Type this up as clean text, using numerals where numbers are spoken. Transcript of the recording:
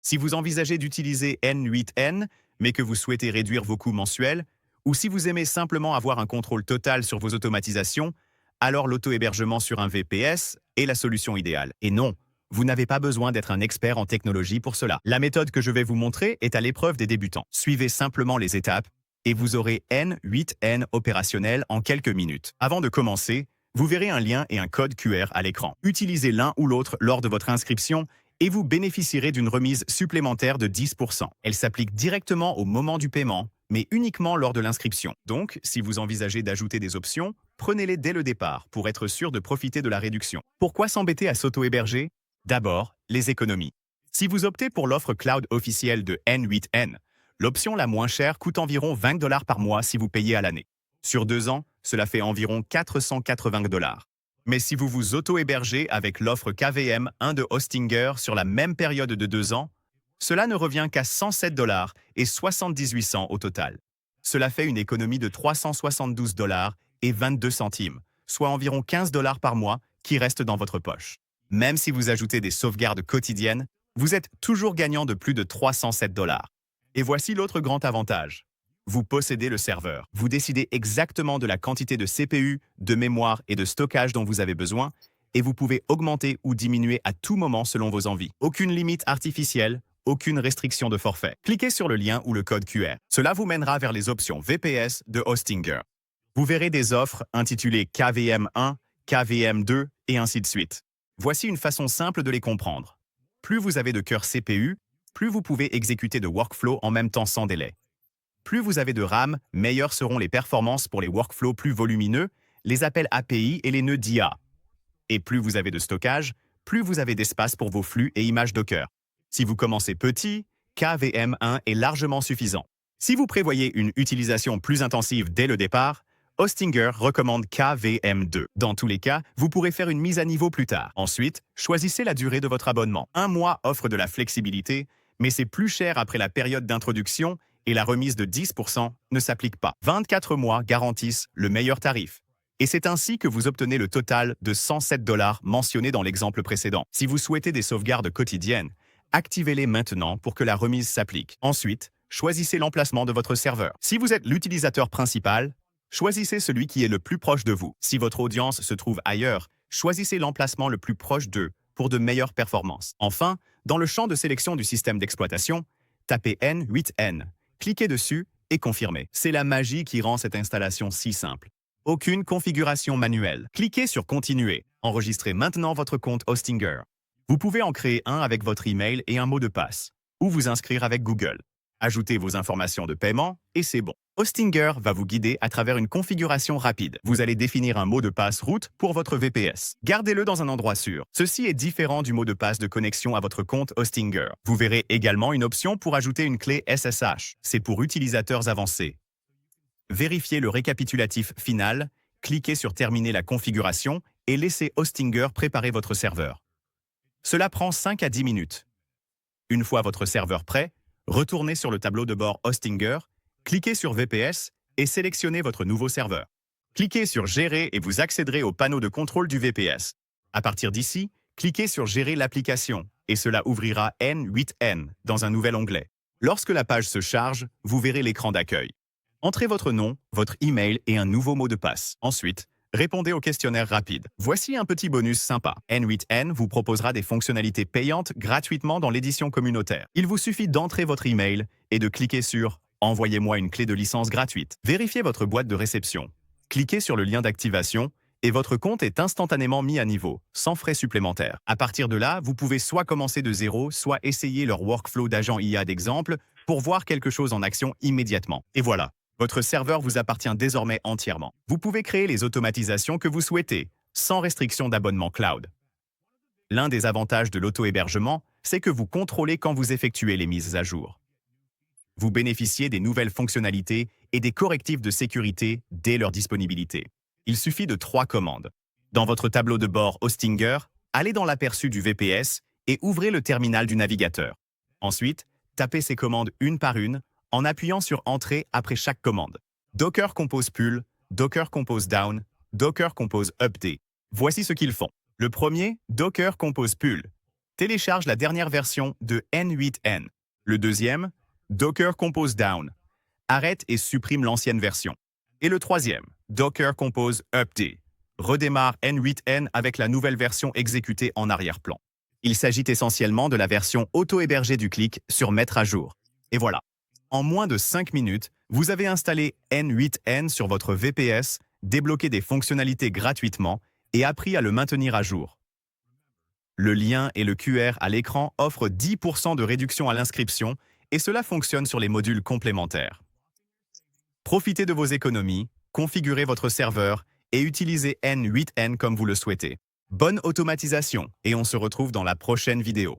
Si vous envisagez d'utiliser N8N, mais que vous souhaitez réduire vos coûts mensuels, ou si vous aimez simplement avoir un contrôle total sur vos automatisations, alors l'auto-hébergement sur un VPS est la solution idéale. Et non, vous n'avez pas besoin d'être un expert en technologie pour cela. La méthode que je vais vous montrer est à l'épreuve des débutants. Suivez simplement les étapes et vous aurez N8N opérationnel en quelques minutes. Avant de commencer, vous verrez un lien et un code QR à l'écran. Utilisez l'un ou l'autre lors de votre inscription et vous bénéficierez d'une remise supplémentaire de 10%. Elle s'applique directement au moment du paiement, mais uniquement lors de l'inscription. Donc, si vous envisagez d'ajouter des options, prenez-les dès le départ pour être sûr de profiter de la réduction. Pourquoi s'embêter à s'auto-héberger? D'abord, les économies. Si vous optez pour l'offre cloud officielle de N8N, l'option la moins chère coûte environ 20 $ par mois si vous payez à l'année. Sur 2 ans, cela fait environ 480 $. Mais si vous vous auto-hébergez avec l'offre KVM1 de Hostinger sur la même période de 2 ans, cela ne revient qu'à 107 $ et 78 cents au total. Cela fait une économie de 372 $ et 22 centimes, soit environ 15 $ par mois qui restent dans votre poche. Même si vous ajoutez des sauvegardes quotidiennes, vous êtes toujours gagnant de plus de 307 $. Et voici l'autre grand avantage. Vous possédez le serveur. Vous décidez exactement de la quantité de CPU, de mémoire et de stockage dont vous avez besoin, et vous pouvez augmenter ou diminuer à tout moment selon vos envies. Aucune limite artificielle, aucune restriction de forfait. Cliquez sur le lien ou le code QR. Cela vous mènera vers les options VPS de Hostinger. Vous verrez des offres intitulées KVM1, KVM2 et ainsi de suite. Voici une façon simple de les comprendre. Plus vous avez de cœur CPU, plus vous pouvez exécuter de workflows en même temps sans délai. Plus vous avez de RAM, meilleures seront les performances pour les workflows plus volumineux, les appels API et les nœuds d'IA. Et plus vous avez de stockage, plus vous avez d'espace pour vos flux et images Docker. Si vous commencez petit, KVM1 est largement suffisant. Si vous prévoyez une utilisation plus intensive dès le départ, Hostinger recommande KVM2. Dans tous les cas, vous pourrez faire une mise à niveau plus tard. Ensuite, choisissez la durée de votre abonnement. 1 mois offre de la flexibilité, mais c'est plus cher après la période d'introduction et la remise de 10% ne s'applique pas. 24 mois garantissent le meilleur tarif. Et c'est ainsi que vous obtenez le total de 107 $ mentionné dans l'exemple précédent. Si vous souhaitez des sauvegardes quotidiennes, activez-les maintenant pour que la remise s'applique. Ensuite, choisissez l'emplacement de votre serveur. Si vous êtes l'utilisateur principal, choisissez celui qui est le plus proche de vous. Si votre audience se trouve ailleurs, choisissez l'emplacement le plus proche d'eux pour de meilleures performances. Enfin, dans le champ de sélection du système d'exploitation, tapez N8N. Cliquez dessus et confirmez. C'est la magie qui rend cette installation si simple. Aucune configuration manuelle. Cliquez sur Continuer. Enregistrez maintenant votre compte Hostinger. Vous pouvez en créer un avec votre email et un mot de passe, ou vous inscrire avec Google. Ajoutez vos informations de paiement et c'est bon. Hostinger va vous guider à travers une configuration rapide. Vous allez définir un mot de passe route pour votre VPS. Gardez-le dans un endroit sûr. Ceci est différent du mot de passe de connexion à votre compte Hostinger. Vous verrez également une option pour ajouter une clé SSH. C'est pour utilisateurs avancés. Vérifiez le récapitulatif final, cliquez sur Terminer la configuration et laissez Hostinger préparer votre serveur. Cela prend 5 à 10 minutes. Une fois votre serveur prêt, retournez sur le tableau de bord Hostinger, cliquez sur VPS et sélectionnez votre nouveau serveur. Cliquez sur Gérer et vous accéderez au panneau de contrôle du VPS. À partir d'ici, cliquez sur Gérer l'application et cela ouvrira N8N dans un nouvel onglet. Lorsque la page se charge, vous verrez l'écran d'accueil. Entrez votre nom, votre email et un nouveau mot de passe. Ensuite, répondez au questionnaire rapide. Voici un petit bonus sympa. N8N vous proposera des fonctionnalités payantes gratuitement dans l'édition communautaire. Il vous suffit d'entrer votre email et de cliquer sur « Envoyez-moi une clé de licence gratuite ». Vérifiez votre boîte de réception. Cliquez sur le lien d'activation et votre compte est instantanément mis à niveau, sans frais supplémentaires. À partir de là, vous pouvez soit commencer de zéro, soit essayer leur workflow d'agent IA d'exemple pour voir quelque chose en action immédiatement. Et voilà. Votre serveur vous appartient désormais entièrement. Vous pouvez créer les automatisations que vous souhaitez, sans restriction d'abonnement cloud. L'un des avantages de l'auto-hébergement, c'est que vous contrôlez quand vous effectuez les mises à jour. Vous bénéficiez des nouvelles fonctionnalités et des correctifs de sécurité dès leur disponibilité. Il suffit de 3 commandes. Dans votre tableau de bord Hostinger, allez dans l'aperçu du VPS et ouvrez le terminal du navigateur. Ensuite, tapez ces commandes une par une, en appuyant sur Entrée après chaque commande. Docker Compose Pull, Docker Compose Down, Docker Compose Update. Voici ce qu'ils font. Le premier, Docker Compose Pull. télécharge la dernière version de N8N. Le deuxième, Docker Compose Down, arrête et supprime l'ancienne version. Et le troisième, Docker Compose Update, redémarre N8N avec la nouvelle version exécutée en arrière-plan. Il s'agit essentiellement de la version auto-hébergée du clic sur Mettre à jour. Et voilà. En moins de 5 minutes, vous avez installé N8N sur votre VPS, débloqué des fonctionnalités gratuitement et appris à le maintenir à jour. Le lien et le QR à l'écran offrent 10% de réduction à l'inscription et cela fonctionne sur les modules complémentaires. Profitez de vos économies, configurez votre serveur et utilisez N8N comme vous le souhaitez. Bonne automatisation et on se retrouve dans la prochaine vidéo.